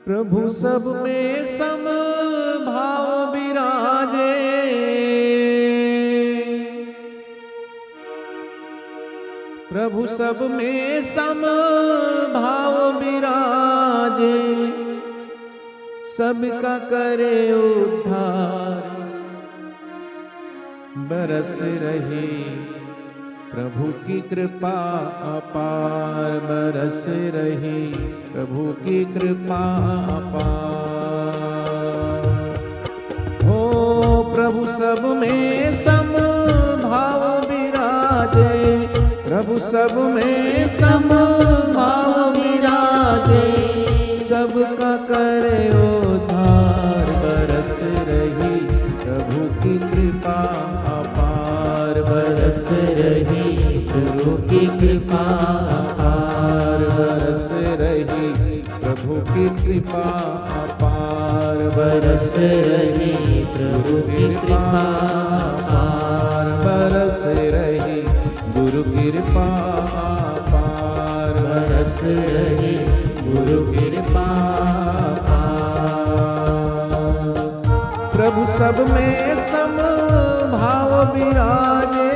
प्रभु सब में सम भाव विराजे, प्रभु सब में सम भाव विराजे, सबका करे उद्धार बरस रही प्रभु की कृपा अपार, बरस रही प्रभु की कृपा अपार। हो प्रभु सब में सम भाव विराजे, प्रभु सब में सम भाव विराजे, सबका करे उद्धार बरस रही प्रभु की कृपा अपार, बरस रही प्रभु की कृपा अपार, बरस रही प्रभु की कृपा अपार, बरस रही प्रभु की कृपा अपार, बरस रही गुरु कृपा अपार, बरस रही गुरु कृपा अपार। प्रभु सब में सम भाव विराजे,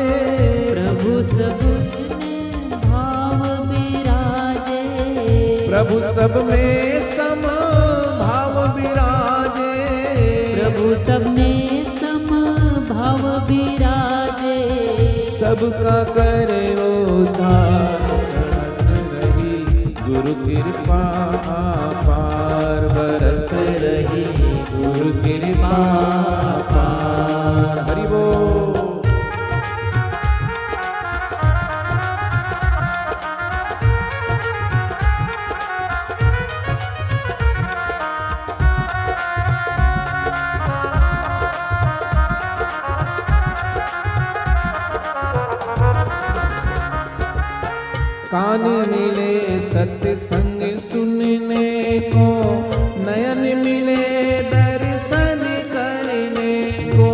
प्रभु सब में भाव विराजे, प्रभु सब में सम भाव विराजे, प्रभु सब में सम भाव विराजे, सबका करे उद्धार रही गुरु कृपा अपार, बरस रही गुरु कृपा अपार। हरि बोल। कान मिले सत्संग सुनने को, नयन मिले दर्शन करने को,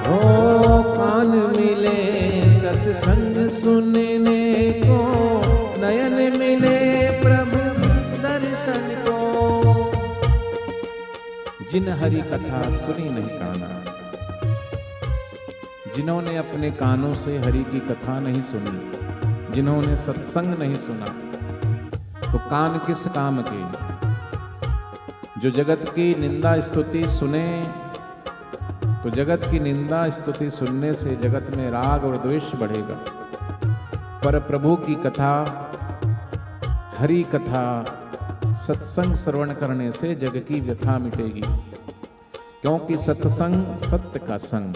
ओ कान मिले सत्संग सुनने को, नयन मिले प्रभु दर्शन को। जिन हरि कथा सुनी नहीं काना, जिन्होंने अपने कानों से हरि की कथा नहीं सुनी, जिन्होंने सत्संग नहीं सुना, तो कान किस काम के। जो जगत की निंदा स्तुति सुने, तो जगत की निंदा स्तुति सुनने से जगत में राग और द्वेष बढ़ेगा। पर प्रभु की कथा, हरि कथा, सत्संग श्रवण करने से जग की व्यथा मिटेगी। क्योंकि सत्संग सत्य का संग,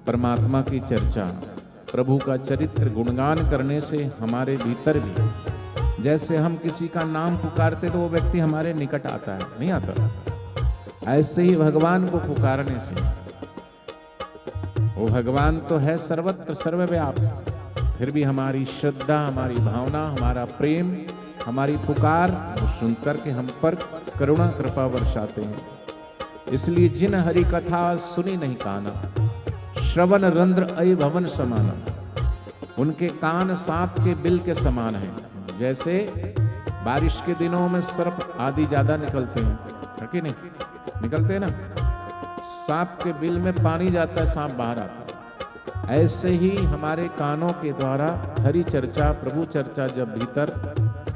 परमात्मा की चर्चा, प्रभु का चरित्र गुणगान करने से हमारे भीतर भी, जैसे हम किसी का नाम पुकारते तो वो व्यक्ति हमारे निकट आता है, नहीं आता? ऐसे ही भगवान को पुकारने से, वो भगवान तो है सर्वत्र सर्वव्यापी, फिर भी हमारी श्रद्धा, हमारी भावना, हमारा प्रेम, हमारी पुकार सुनकर के हम पर करुणा कृपा वर्षाते हैं। इसलिए जिन हरि कथा सुनी नहीं काना, श्रवण रंध्र अय भवन समाना, उनके कान सांप के बिल के समान है। जैसे बारिश के दिनों में सर्प आदि ज्यादा निकलते हैं, है कि नहीं? निकलते हैं ना, सांप के बिल में पानी जाता है, सांप बाहर आता है। ऐसे ही हमारे कानों के द्वारा हरि चर्चा, प्रभु चर्चा जब भीतर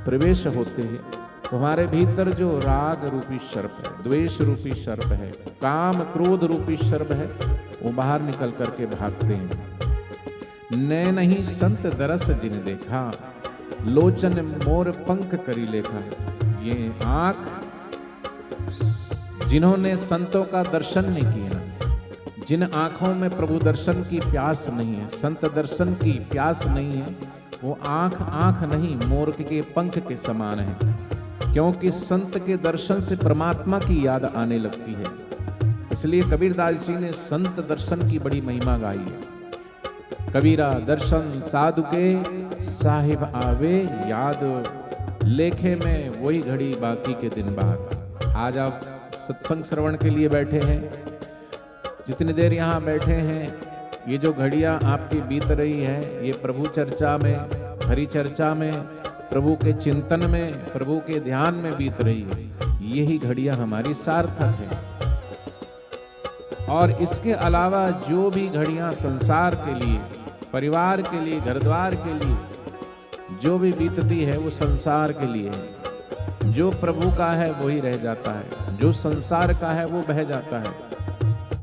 प्रवेश होते हैं, तो हमारे भीतर जो राग रूपी सर्प है, द्वेष रूपी सर्प है, काम क्रोध रूपी सर्प है, वो बाहर निकल करके भागते हैं। नैन नहीं संत दरस जिन देखा, लोचन मोर पंख करी लेखा। ये आंख जिन्होंने संतों का दर्शन नहीं किया, जिन आंखों में प्रभु दर्शन की प्यास नहीं है, संत दर्शन की प्यास नहीं है, वो आंख आंख नहीं, मोर के पंख के समान है। क्योंकि संत के दर्शन से परमात्मा की याद आने लगती है। इसलिए कबीरदास जी ने संत दर्शन की बड़ी महिमा गाई है। कबीरा दर्शन साधु के साहिब आवे याद, लेखे में वही घड़ी बाकी के दिन बाद। आज आप सत्संग श्रवण के लिए बैठे हैं, जितनी देर यहाँ बैठे हैं, ये जो घड़ियाँ आपकी बीत रही है, ये प्रभु चर्चा में, हरि चर्चा में, प्रभु के चिंतन में, प्रभु के ध्यान में बीत रही है, यही घड़ियां हमारी सार्थक है। और इसके अलावा जो भी घड़ियां संसार के लिए, परिवार के लिए, घर द्वार के लिए जो भी बीतती है वो संसार के लिए है। जो प्रभु का है वही रह जाता है, जो संसार का है वो बह जाता है,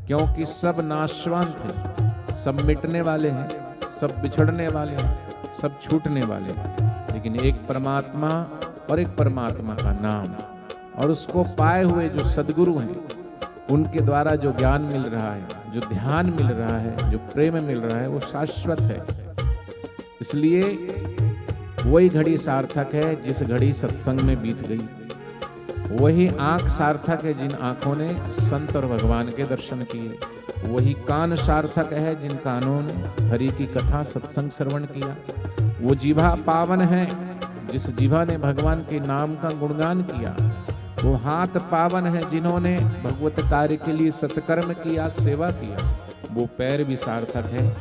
क्योंकि सब नाशवंत है, सब मिटने वाले हैं, सब बिछड़ने वाले हैं, सब छूटने वाले हैं। लेकिन एक परमात्मा और एक परमात्मा का नाम और उसको पाए हुए जो सद्गुरु हैं, उनके द्वारा जो ज्ञान मिल रहा है, जो ध्यान मिल रहा है, जो प्रेम मिल रहा है, वो शाश्वत है। इसलिए वही घड़ी सार्थक है जिस घड़ी सत्संग में बीत गई। वही आंख सार्थक है जिन आंखों ने संत और भगवान के दर्शन किए। वही कान सार्थक है जिन कानों ने हरि की कथा सत्संग श्रवण किया। वो जीवा पावन है जिस जीवा ने भगवान के नाम का गुणगान किया। वो हाथ पावन है जिन्होंने भगवत कार्य के लिए सत्कर्म किया, सेवा किया। वो पैर भी सार्थक है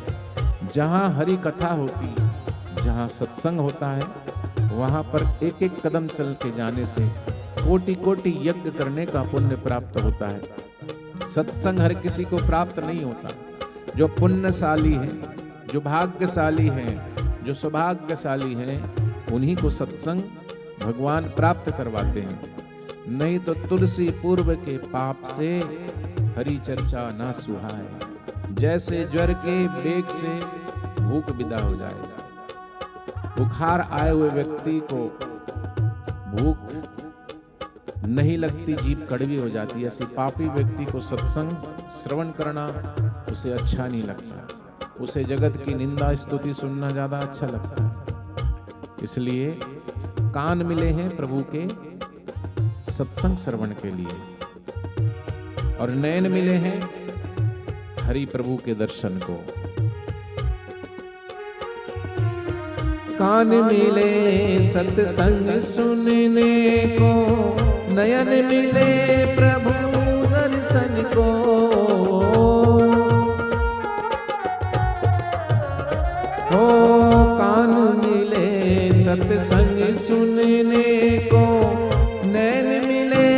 जहाँ हरि कथा होती है, जहाँ सत्संग होता है, वहाँ पर एक एक कदम चल के जाने से कोटि कोटि यज्ञ करने का पुण्य प्राप्त होता है। सत्संग हर किसी को प्राप्त नहीं होता। जो पुण्यशाली है, जो भाग्यशाली है, जो सौभाग्यशाली है, उन्हीं को सत्संग भगवान प्राप्त करवाते हैं। नहीं तो तुलसी पूर्व के पाप से हरि चर्चा ना सुहाए। जैसे ज्वर के बेग से भूख विदा हो जाएगा। बुखार आए हुए व्यक्ति को भूख नहीं लगती, जीभ कड़वी हो जाती है। ऐसे पापी व्यक्ति को सत्संग श्रवण करना उसे अच्छा नहीं लगता। उसे जगत की निंदा स्तुति सुनना ज्यादा अच्छा लगता है। इसलिए कान मिले हैं प्रभु के सत्संग श्रवण के लिए और नयन मिले हैं हरि प्रभु के दर्शन को। कान मिले सत्संग सुनने को, नयन मिले प्रभु दर्शन को। हो कान मिले सत्संग सुनने को, नैन मिले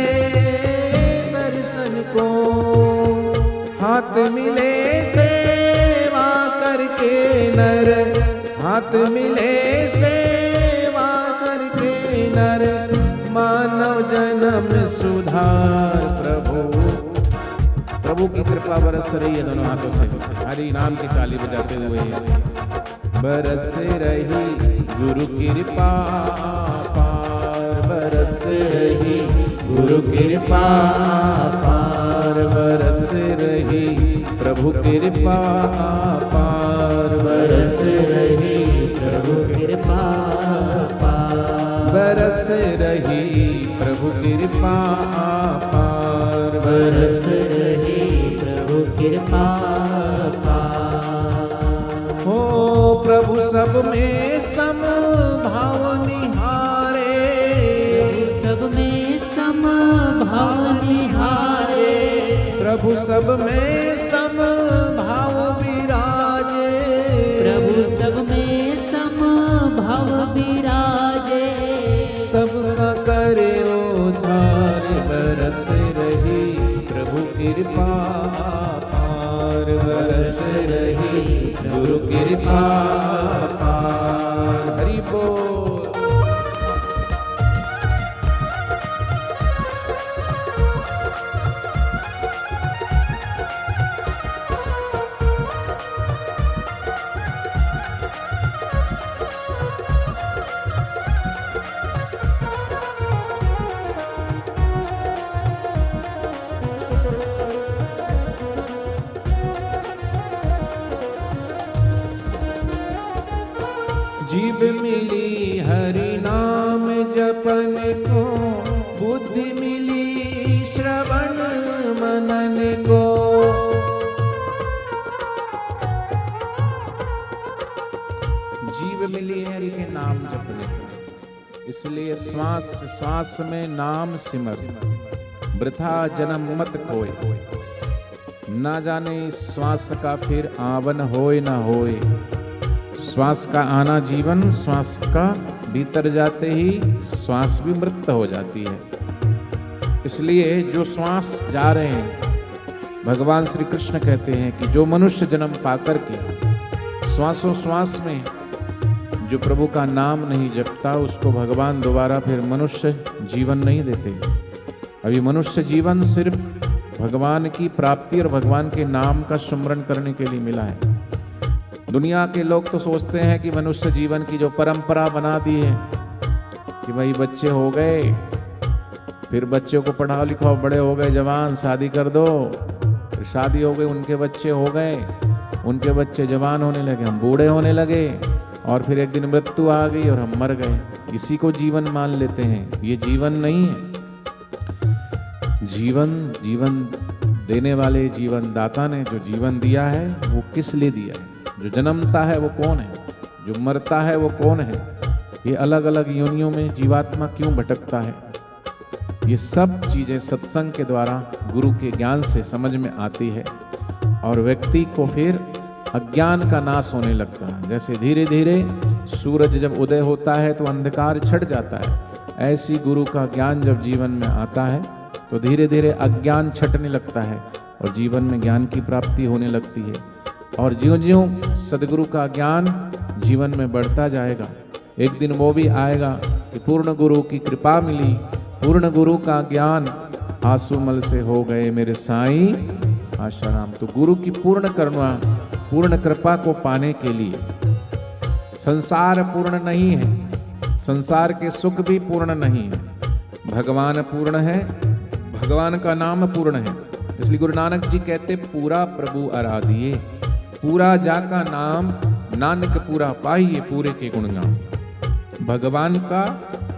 दर्शन को। हाथ मिले सेवा करके नर, हाथ मिले सेवा करके नर। मानव जन्म सुधार प्रभु, प्रभु की कृपा बरस रही है दोनों हाथों से हरि नाम की ताली बजाते हुए। बरस रही गुरु कृपा पार, बरस रही गुरु कृपा पार, बरस रही प्रभु कृपा पार, बरस रही प्रभु कृपा पार, बरस रही प्रभु कृपा पार, बरस रही प्रभु कृपा पार। हो प्रभु सब में सम भाव निहारे, सब में सम भाव निहारे। प्रभु सब में सम भाव विराजे, प्रभु सब में सम भाव विराजे। सबका करे उद्धार, बरस रही प्रभु कृपा पार, बरस रही गुरु कृपा पार। हरि बोल। जीव मिली हरि नाम जपन को, बुद्धि मिली श्रवण मनन को। जीव मिली हरि के नाम जपने को, इसलिए श्वास श्वास में नाम सिमर, वृथा जन्म मत खोए। ना जाने इस श्वास का फिर आवन होए ना होए। श्वास का आना जीवन, श्वास का भीतर जाते ही श्वास भी मृत हो जाती है। इसलिए जो श्वास जा रहे हैं, भगवान श्री कृष्ण कहते हैं कि जो मनुष्य जन्म पाकर के श्वासों श्वास में जो प्रभु का नाम नहीं जपता, उसको भगवान दोबारा फिर मनुष्य जीवन नहीं देते। अभी मनुष्य जीवन सिर्फ भगवान की प्राप्ति और भगवान के नाम का सुमरन करने के लिए मिला है। दुनिया के लोग तो सोचते हैं कि मनुष्य जीवन की जो परंपरा बना दी है कि भाई बच्चे हो गए, फिर बच्चों को पढ़ाओ लिखाओ, बड़े हो गए जवान, शादी कर दो, फिर शादी हो गई, उनके बच्चे हो गए, उनके बच्चे जवान होने लगे, हम बूढ़े होने लगे, और फिर एक दिन मृत्यु आ गई और हम मर गए। इसी को जीवन मान लेते हैं। ये जीवन नहीं है। जीवन देने वाले जीवन दाता ने जो जीवन दिया है वो किस लिए दिया है? जो जन्मता है वो कौन है? जो मरता है वो कौन है? ये अलग अलग योनियों में जीवात्मा क्यों भटकता है? ये सब चीजें सत्संग के द्वारा गुरु के ज्ञान से समझ में आती है और व्यक्ति को फिर अज्ञान का नाश होने लगता है। जैसे धीरे धीरे सूरज जब उदय होता है तो अंधकार छट जाता है, ऐसी गुरु का ज्ञान जब जीवन में आता है तो धीरे धीरे अज्ञान छटने लगता है और जीवन में ज्ञान की प्राप्ति होने लगती है। और ज्यों ज्यों सदगुरु का ज्ञान जीवन में बढ़ता जाएगा, एक दिन वो भी आएगा कि पूर्ण गुरु की कृपा मिली, पूर्ण गुरु का ज्ञान आंसूमल से हो गए मेरे साईं आशाराम। तो गुरु की पूर्ण करुणा, पूर्ण कृपा को पाने के लिए संसार पूर्ण नहीं है, संसार के सुख भी पूर्ण नहीं है, भगवान पूर्ण है, भगवान का नाम पूर्ण है। इसलिए गुरु नानक जी कहते पूरा प्रभु आराधिए, पूरा जाका नाम नानक पूरा पाइए पूरे के गुणगान। भगवान का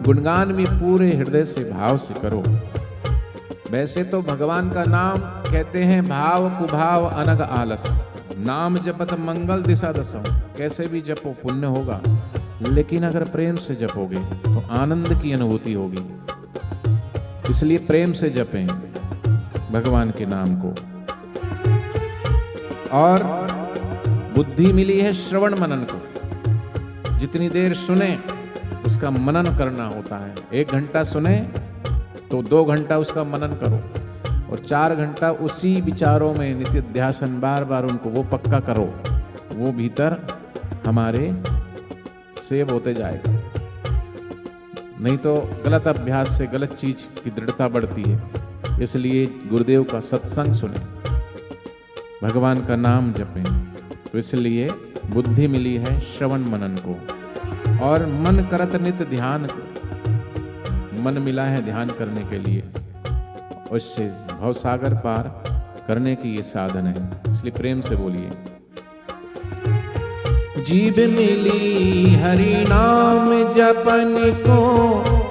गुणगान भी पूरे हृदय से भाव से करो। वैसे तो भगवान का नाम कहते हैं भाव कुभाव अनग आलस, नाम जपत मंगल दिशा दसों। कैसे भी जपो पुण्य होगा, लेकिन अगर प्रेम से जपोगे तो आनंद की अनुभूति होगी। इसलिए प्रेम से जपें भगवान के नाम को। और बुद्धि मिली है श्रवण मनन को। जितनी देर सुने उसका मनन करना होता है। 1 घंटा सुने तो 2 घंटा उसका मनन करो और 4 घंटा उसी विचारों में नित्य ध्यान बार बार उनको वो पक्का करो, वो भीतर हमारे सेव होते जाएगा। नहीं तो गलत अभ्यास से गलत चीज की दृढ़ता बढ़ती है। इसलिए गुरुदेव का सत्संग सुने, भगवान का नाम जपें। तो इसलिए बुद्धि मिली है श्रवण मनन को, और मन करत नित्य ध्यान को। मन मिला है ध्यान करने के लिए, उससे भवसागर पार करने की ये साधन है। इसलिए प्रेम से बोलिए। जीव मिली हरि नाम जपन को,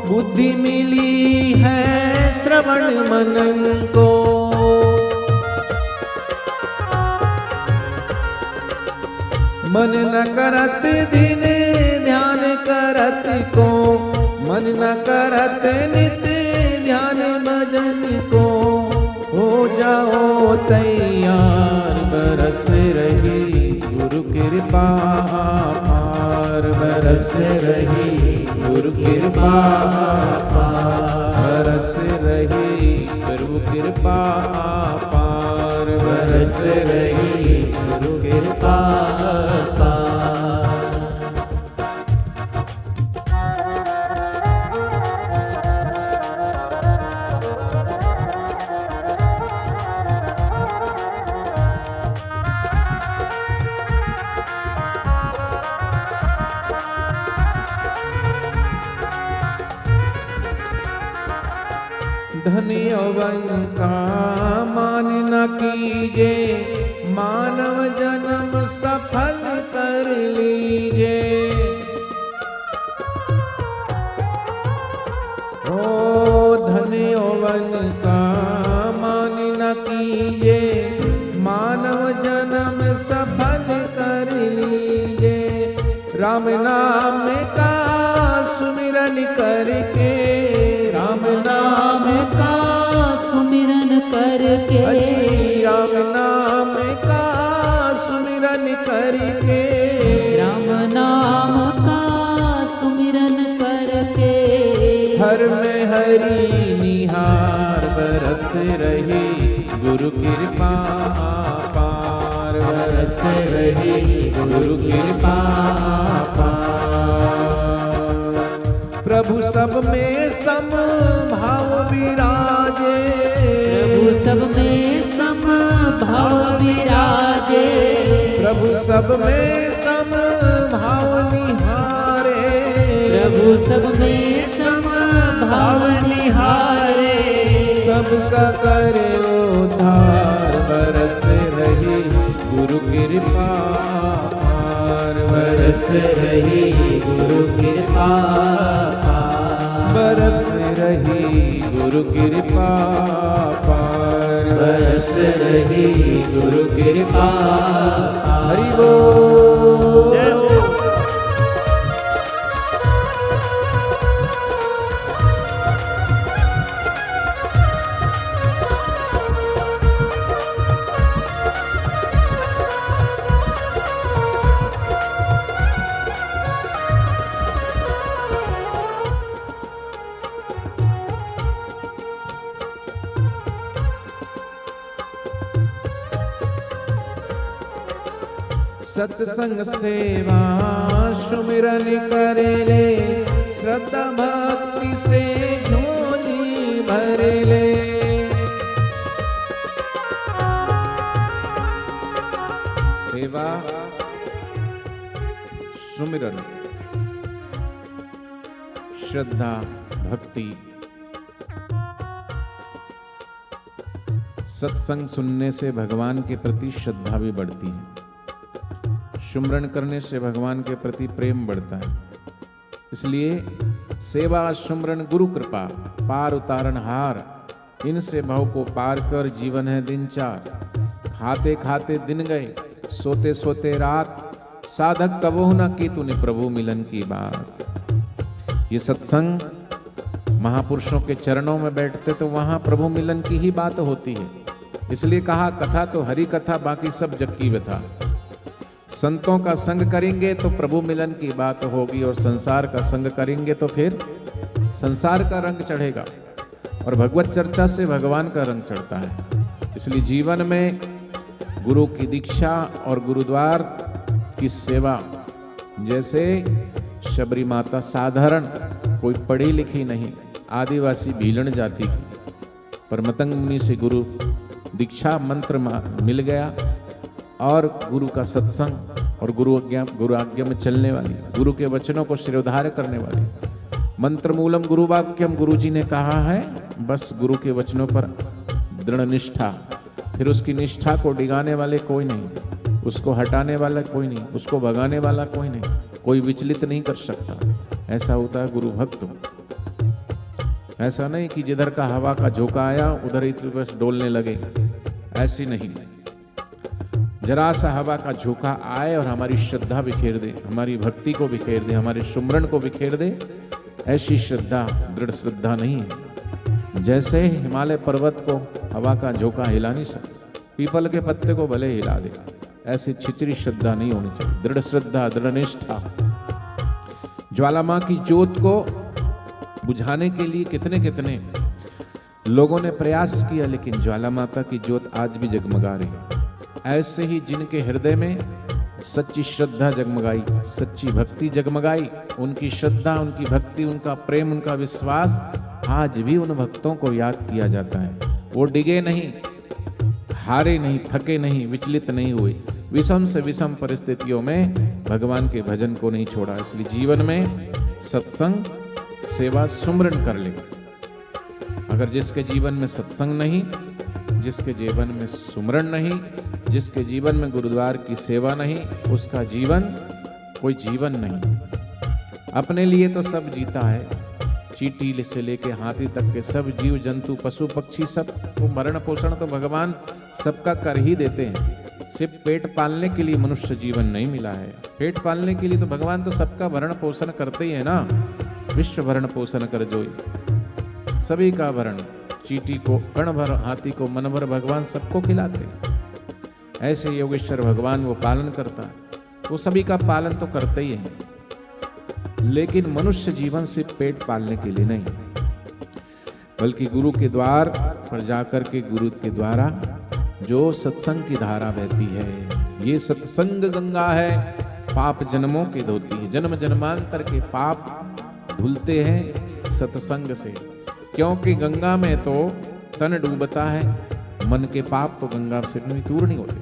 बुद्धि मिली है श्रवण मनन को। मन न करत दिन ध्यान करत को, मन न करत नित्य ध्यान भजन को। हो जाओ तैयार बरस रही गुरु कृपा पार, बरस रही गुरु कृपा पार, बरस रही गुरु कृपा पार, बरस रही गुरु कृपा पार। धन यौवन का मान न कीजे, मानव जन्म सफल कर लीजे। ओ धन यौवन का मान न कीजे, मानव जन्म सफल कर लीजे। राम नाम का सुमिरन करके, राम नाम का सुमिरन करके, राम नाम का सुमिरन करके, राम सुमिरन करके हर में हरि निहार बरस रही गुरु कृपा पार बरस रही गुरु कृपा पार। प्रभु सब में सम भाव विराजे प्रभु सब में सम भाव विराजे प्रभु सब में सम भाव निहारे प्रभु सब में सम भाव निहारे सबका करे उद्धार बरस रही गुरु कृपा पार बरस रही गुरु कृपा बरस रही गुरु कृपा पार बरस रही गुरु कृपा। हरि बोल जय हो। सत्संग सेवा सुमिरन करे ले श्रद्धा भक्ति से झोली भर ले। सेवा सुमिरन श्रद्धा भक्ति सत्संग सुनने से भगवान के प्रति श्रद्धा भी बढ़ती है। सुमिरन करने से भगवान के प्रति प्रेम बढ़ता है। इसलिए सेवा सुमिरन गुरु कृपा पार उतारन हार, इनसे भव को पार कर जीवन है दिन चार। खाते खाते दिन गए सोते सोते रात, साधक कबहु न की तूने प्रभु मिलन की बात। ये सत्संग महापुरुषों के चरणों में बैठते तो वहां प्रभु मिलन की ही बात होती है। इसलिए कहा कथा तो हरि कथा, बाकी सब जग की व्यथा। संतों का संग करेंगे तो प्रभु मिलन की बात होगी, और संसार का संग करेंगे तो फिर संसार का रंग चढ़ेगा, और भगवत चर्चा से भगवान का रंग चढ़ता है। इसलिए जीवन में गुरु की दीक्षा और गुरुद्वार की सेवा, जैसे शबरी माता साधारण कोई पढ़ी लिखी नहीं, आदिवासी भीलन जाति की, पर मतंग मुनि से गुरु दीक्षा मंत्र मिल गया, और गुरु का सत्संग और गुरु आज्ञा में चलने वाली, गुरु के वचनों को शिरोधार्य करने वाली, मंत्र मूलम गुरु वाक्यम, गुरु जी ने कहा है, बस गुरु के वचनों पर दृढ़ निष्ठा, फिर उसकी निष्ठा को डिगाने वाले कोई नहीं, उसको हटाने वाला कोई नहीं, उसको भगाने वाला कोई नहीं, कोई विचलित नहीं कर सकता। ऐसा होता है गुरु भक्त। ऐसा नहीं कि जिधर का हवा का झोंका आया उधर ही बस डोलने लगे, ऐसी नहीं। जरा सा हवा का झोंका आए और हमारी श्रद्धा बिखेर दे, हमारी भक्ति को बिखेर दे, हमारे सुमरन को बिखेर दे, ऐसी श्रद्धा दृढ़ श्रद्धा नहीं है। जैसे हिमालय पर्वत को हवा का झोंका हिला नहीं सकता, पीपल के पत्ते को भले हिला दे, ऐसी छिचरी श्रद्धा नहीं होनी चाहिए। दृढ़ श्रद्धा, दृढ़ निष्ठा। ज्वाला मां की ज्योत को बुझाने के लिए कितने कितने लोगों ने प्रयास किया, लेकिन ज्वाला माता की ज्योत आज भी जगमगा रही है। ऐसे ही जिनके हृदय में सच्ची श्रद्धा जगमगाई, सच्ची भक्ति जगमगाई, उनकी श्रद्धा, उनकी भक्ति, उनका प्रेम, उनका विश्वास आज भी उन भक्तों को याद किया जाता है। वो डिगे नहीं, हारे नहीं, थके नहीं, विचलित नहीं हुए, विषम से विषम परिस्थितियों में भगवान के भजन को नहीं छोड़ा। इसलिए जीवन में सत्संग, सेवा, सुमरन कर ले। अगर जिसके जीवन में सत्संग नहीं, जिसके जीवन में सुमरन नहीं, जिसके जीवन में गुरुद्वार की सेवा नहीं, उसका जीवन कोई जीवन नहीं। अपने लिए तो सब जीता है, चींटी से लेके हाथी तक के सब जीव जंतु, पशु पक्षी, सब को भरण पोषण तो भगवान सबका कर ही देते हैं। सिर्फ पेट पालने के लिए मनुष्य जीवन नहीं मिला है। पेट पालने के लिए तो भगवान तो सबका भरण पोषण करते ही है ना। विश्व भरण पोषण कर जोई, सभी का भरण, चींटी को कण भर, हाथी को मन भर, भगवान सबको खिलाते। ऐसे योगेश्वर भगवान वो पालन करता है, वो सभी का पालन तो करते ही है। लेकिन मनुष्य जीवन से पेट पालने के लिए नहीं, बल्कि गुरु के द्वार पर जाकर के गुरु के द्वारा जो सत्संग की धारा बहती है, ये सत्संग गंगा है, पाप जन्मों की धोती है। जन्म जन्मांतर के पाप धुलते हैं सत्संग से, क्योंकि गंगा में तो तन डूबता है, मन के पाप तो गंगा से दूर नहीं होते,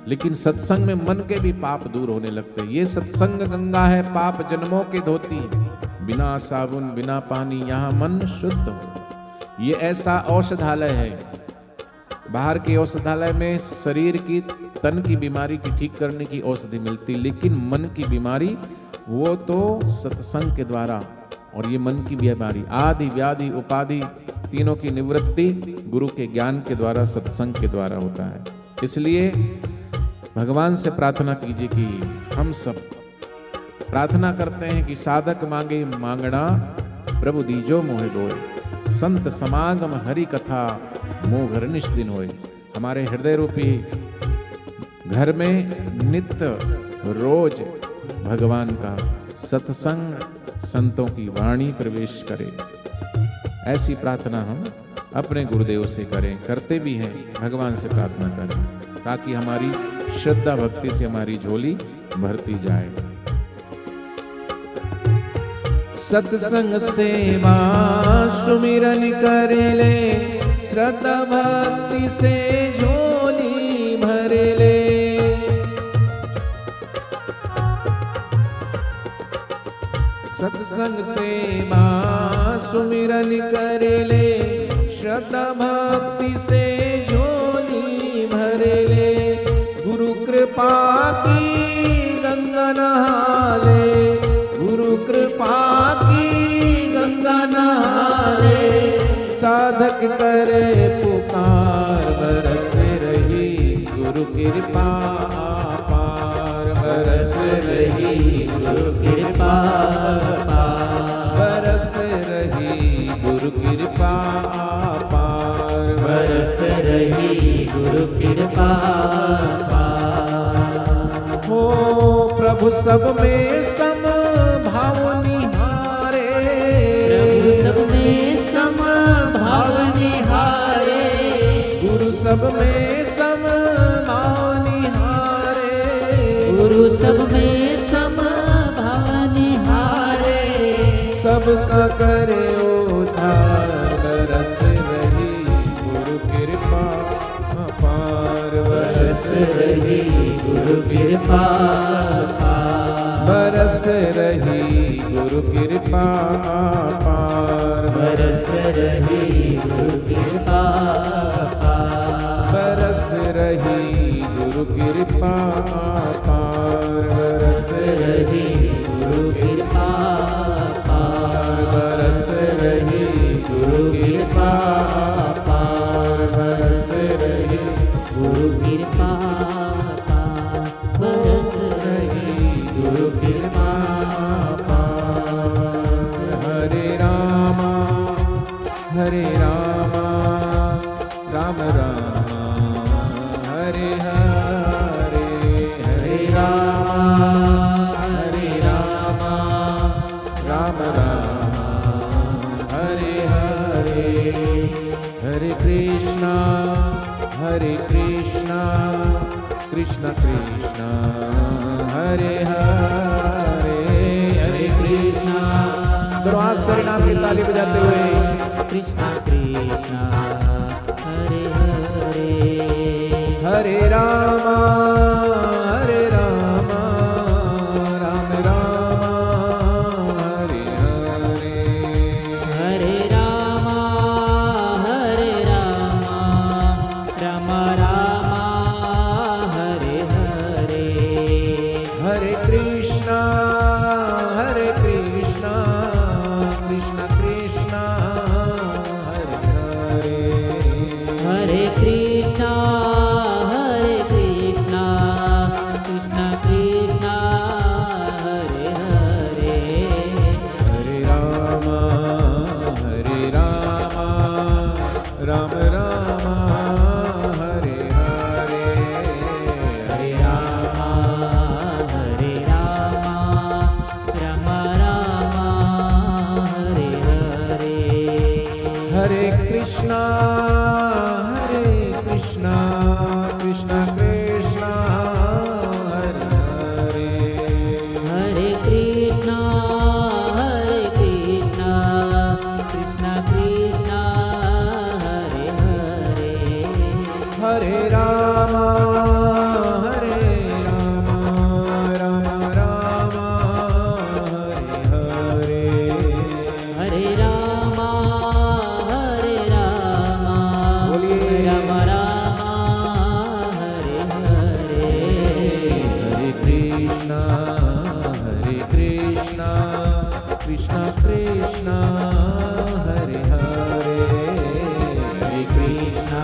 लेकिन सत्संग में मन के भी पाप दूर होने लगते हैं। ये सत्संग गंगा है, पाप जन्मों की धोती, बिना साबुन बिना पानी यहाँ मन शुद्ध हो। ये ऐसा औषधालय है। बाहर के औषधालय में शरीर की तन की बीमारी की ठीक करने की औषधि मिलती, लेकिन मन की बीमारी वो तो सत्संग के द्वारा, और ये मन की बीमारी आदि व्याधि उपाधि तीनों की निवृत्ति गुरु के ज्ञान के द्वारा सत्संग के द्वारा होता है। इसलिए भगवान से प्रार्थना कीजिए कि हम सब प्रार्थना करते हैं कि साधक मांगे मांगना प्रभु दीजो मोहे गोए, संत समागम हरि कथा मोह घर निष्दिन होए। हमारे हृदय रूपी घर में नित्य रोज भगवान का सत्संग संतों की वाणी प्रवेश करे, ऐसी प्रार्थना हम अपने गुरुदेव से करें, करते भी हैं, भगवान से प्रार्थना करें, ताकि हमारी श्रद्धा भक्ति से हमारी झोली भरती जाए। सत्संग सेवा सुमिरन करे ले, श्रद्धा भक्ति से झोली भरे ले। सत्संग सेवा सुमिरन करे ले, श्रद्धा भक्ति से झोली भरे ले। गुरु कृपा की गंगा नहा ले, गुरु कृपा की गंगा नहा ले। साधक करे पुकार बरस रही गुरु कृपा पार, बरस रही गुरु कृपा बरस रही गुरु कृपा पार, बरस रही गुरु कृपा हो। प्रभु सब में सम भाव निहारे, प्रभु सब में सम भाव निहारे। गुरु सब में सम भाव निहारे, गुरु सब में सम भाव निहारे। सबका करे उद्धार, बरस रही गुरु कृपा पार, बरस रही गुरु कृपा बरस रही गुरु कृपा पार, बरस रही गुरु कृपा बरस रही गुरु कृपा पार, बरस रही गुरु कृपा बरस रही गुरु कृपा पार, बरस रही गुरु कृपा बरस रही गुरु कृपा पार। हरे रामा राम राम हरे हरे, हरे राम राम राम हरे हरे। हरे कृष्णा कृष्ण कृष्ण हरे हरे, हरे कृष्णा। दरबार सरनाम की ताली बजाते हुए कृष्णा कृष्णा हरे हरे, हरे रामा राम राम हरे हरे, हरे रामा राम राम हरे हरे। हरे कृष्णा कृष्ण कृष्ण हरे हरे, कृष्णा कृष्णा हरे हरे, हरे कृष्णा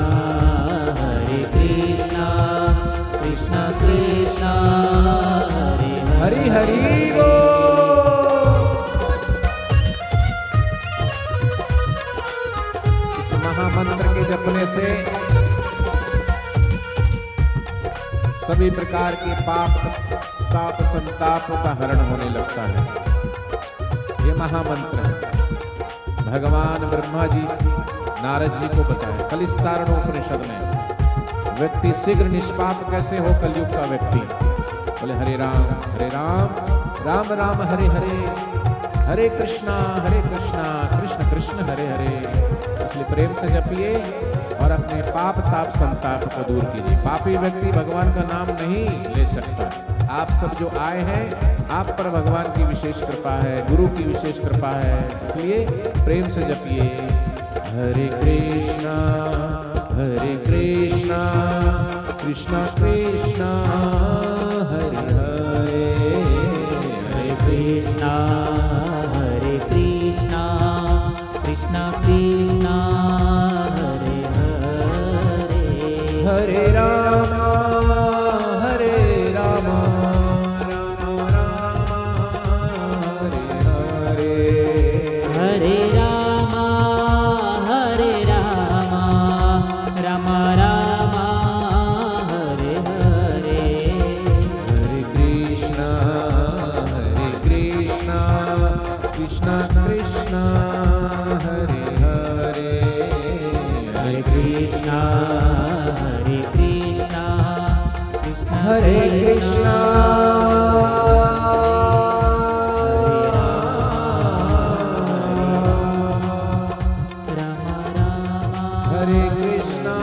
कृष्णा कृष्णा हरे हरि हरि बोल। इस महामंत्र के जपने से सभी प्रकार के पाप ताप संताप का हरण होने लगता है। ये महामंत्र है। भगवान ब्रह्मा जी नारद जी को बताया कलिस्तारणोपनिषद में, व्यक्ति शीघ्र निष्पाप कैसे हो कलयुग का व्यक्ति। बोले हरे राम राम राम हरे हरे, हरे कृष्णा कृष्ण कृष्ण हरे हरे। इसलिए प्रेम से जपिए और अपने पाप ताप संताप को दूर कीजिए। पापी व्यक्ति भगवान का नाम नहीं ले सकता। आप सब जो आए हैं, आप पर भगवान की विशेष कृपा है, गुरु की विशेष कृपा है, इसलिए प्रेम से जपिए हरे कृष्णा कृष्णा कृष्णा हरे हरे, हरे कृष्णा कृष्णा कृष्णा हरे हरे, हरे राम राम हरे हरे, हरे राम राम राम हरे हरे, हरे कृष्णा कृष्णा कृष्णा हरे हरे, हरे कृष्णा कृष्णा हरे कृष्णा हरे कृष्णा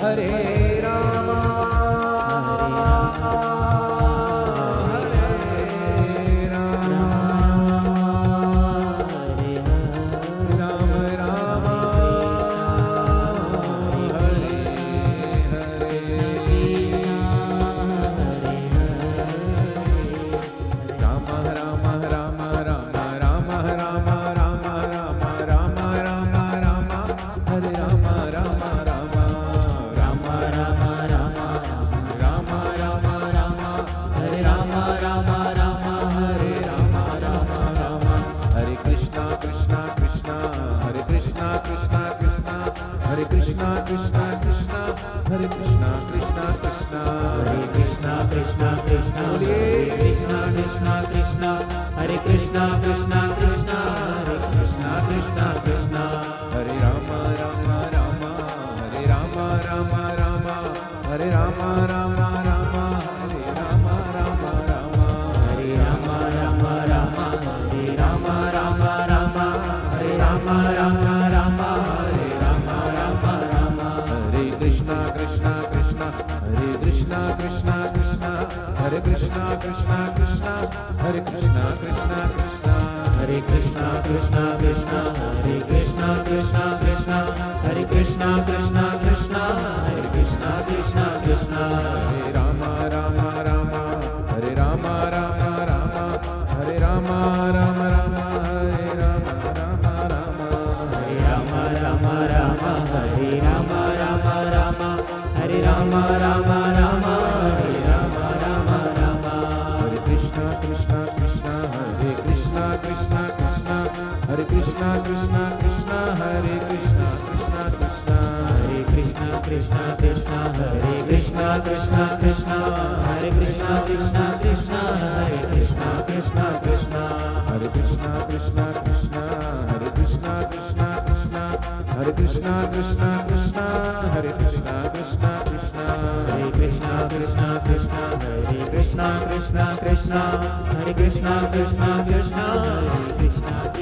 हरे राम कृष्णा कृष्णा कृष्णा हरे कृष्णा कृष्णा कृष्णा हरे कृष्णा कृष्णा कृष्णा हरे कृष्णा कृष्णा कृष्णा हरे कृष्णा कृष्णा कृष्णा हरे कृष्णा कृष्णा कृष्णा हरे राम हरे राम हरे राम हरे राम हरे राम हरे राम हरे कृष्णा कृष्णा कृष्णा हरे कृष्णा कृष्णा कृष्णा हरे कृष्णा कृष्णा कृष्णा हरे कृष्णा कृष्णा कृष्णा हरे कृष्णा कृष्णा कृष्णा हरे कृष्णा कृष्णा कृष्णा हरे कृष्णा कृष्णा कृष्णा हरे कृष्णा कृष्णा कृष्णा हरे राम हरे राम हरे राम हरे राम हरे राम हरे राम हरे कृष्णा कृष्णा कृष्णा हरे कृष्णा कृष्णा कृष्णा हरे कृष्णा कृष्णा कृष्णा हरे कृष्णा कृष्णा कृष्णा हरे कृष्णा कृष्णा कृष्णा हरे कृष्णा कृष्णा कृष्णा हरे कृष्णा कृष्णा कृष्णा हरे कृष्णा कृष्णा कृष्णा हरे कृष्णा कृष्णा कृष्णा हरे कृष्णा कृष्णा कृष्णा हरे कृष्णा कृष्णा कृष्णा हरे कृष्णा कृष्णा कृष्णा हरे कृष्णा कृष्णा कृष्णा हरे कृष्णा कृष्णा कृष्णा हरे कृष्णा कृष्णा कृष्णा हरे कृष्णा कृष्णा